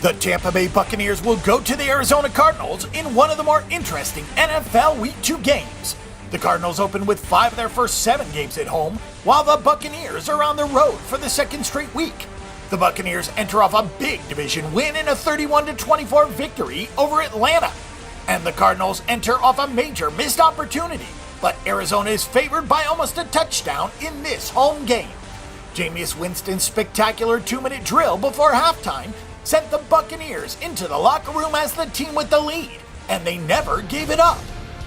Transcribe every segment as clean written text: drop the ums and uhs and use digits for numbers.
The Tampa Bay Buccaneers will go to the Arizona Cardinals in one of the more interesting NFL Week 2 games. The Cardinals open with 5 of their first 7 games at home, while the Buccaneers are on the road for the second straight week. The Buccaneers enter off a big division win in a 31-24 victory over Atlanta. And the Cardinals enter off a major missed opportunity, but Arizona is favored by almost a touchdown in this home game. Jameis Winston's spectacular 2-minute drill before halftime sent the Buccaneers into the locker room as the team with the lead, and they never gave it up.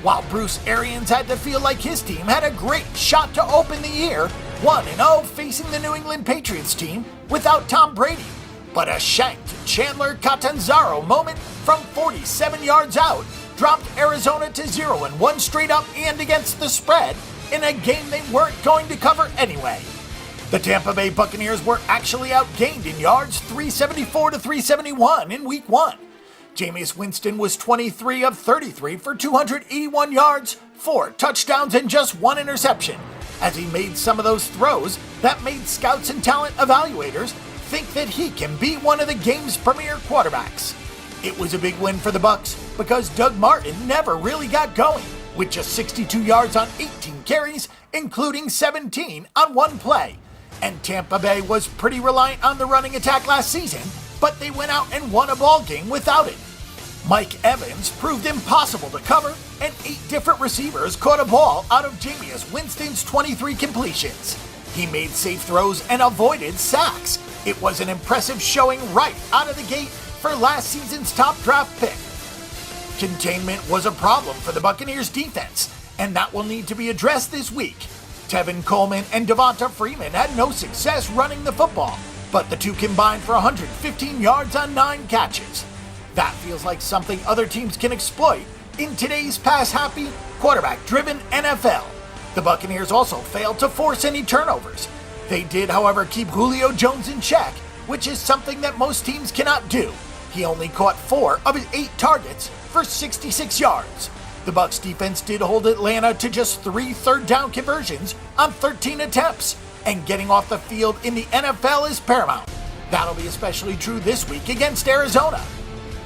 While Bruce Arians had to feel like his team had a great shot to open the year, 1-0 facing the New England Patriots team without Tom Brady. But a shanked Chandler Catanzaro moment from 47 yards out dropped Arizona to 0-1 straight up and against the spread in a game they weren't going to cover anyway. The Tampa Bay Buccaneers were actually outgained in yards 374 to 371 in Week 1. Jameis Winston was 23 of 33 for 281 yards, 4 touchdowns, and just 1 interception, as he made some of those throws that made scouts and talent evaluators think that he can be one of the game's premier quarterbacks. It was a big win for the Bucks because Doug Martin never really got going, with just 62 yards on 18 carries, including 17 on one play. And Tampa Bay was pretty reliant on the running attack last season, but they went out and won a ball game without it. Mike Evans proved impossible to cover, and 8 different receivers caught a ball out of Jameis Winston's 23 completions. He made safe throws and avoided sacks. It was an impressive showing right out of the gate for last season's top draft pick. Containment was a problem for the Buccaneers defense, and that will need to be addressed this week. Tevin Coleman and Devonta Freeman had no success running the football, but the two combined for 115 yards on 9 catches. That feels like something other teams can exploit in today's pass-happy, quarterback-driven NFL. The Buccaneers also failed to force any turnovers. They did, however, keep Julio Jones in check, which is something that most teams cannot do. He only caught 4 of his 8 targets for 66 yards. The Bucs defense did hold Atlanta to just 3 third-down conversions on 13 attempts, and getting off the field in the NFL is paramount. That'll be especially true this week against Arizona.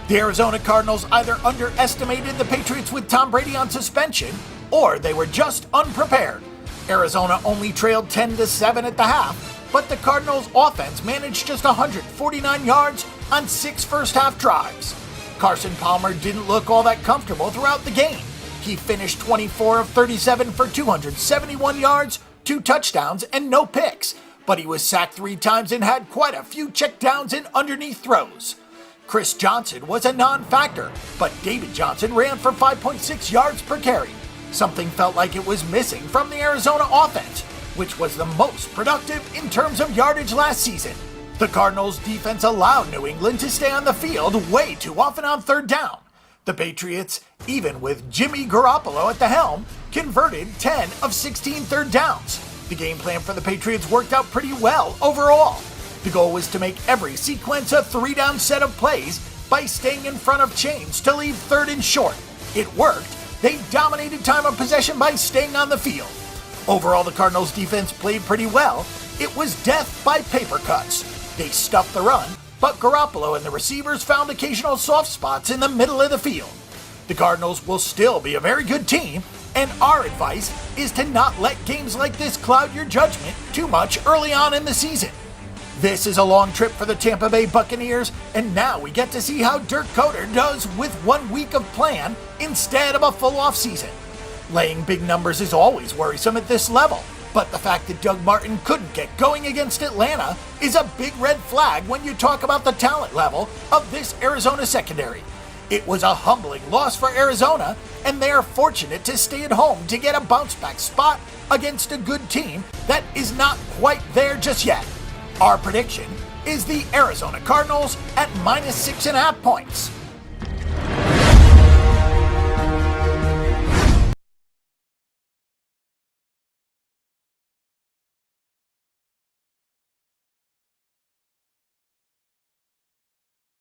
The Arizona Cardinals either underestimated the Patriots with Tom Brady on suspension, or they were just unprepared. Arizona only trailed 10-7 at the half, but the Cardinals' offense managed just 149 yards on 6 first-half drives. Carson Palmer didn't look all that comfortable throughout the game. He finished 24 of 37 for 271 yards, 2 touchdowns, and no picks, but he was sacked 3 times and had quite a few checkdowns and underneath throws. Chris Johnson was a non-factor, but David Johnson ran for 5.6 yards per carry. Something felt like it was missing from the Arizona offense, which was the most productive in terms of yardage last season. The Cardinals' defense allowed New England to stay on the field way too often on third down. The Patriots, even with Jimmy Garoppolo at the helm, converted 10 of 16 third downs. The game plan for the Patriots worked out pretty well overall. The goal was to make every sequence a 3-down set of plays by staying in front of chains to leave third and short. It worked. They dominated time of possession by staying on the field. Overall, the Cardinals' defense played pretty well. It was death by paper cuts. They stuffed the run, but Garoppolo and the receivers found occasional soft spots in the middle of the field. The Cardinals will still be a very good team, and our advice is to not let games like this cloud your judgment too much early on in the season. This is a long trip for the Tampa Bay Buccaneers, and now we get to see how Dirk Koetter does with 1 week of plan instead of a full offseason. Laying big numbers is always worrisome at this level, but the fact that Doug Martin couldn't get going against Atlanta is a big red flag when you talk about the talent level of this Arizona secondary. It was a humbling loss for Arizona, and they are fortunate to stay at home to get a bounce-back spot against a good team that is not quite there just yet. Our prediction is the Arizona Cardinals at -6.5 points.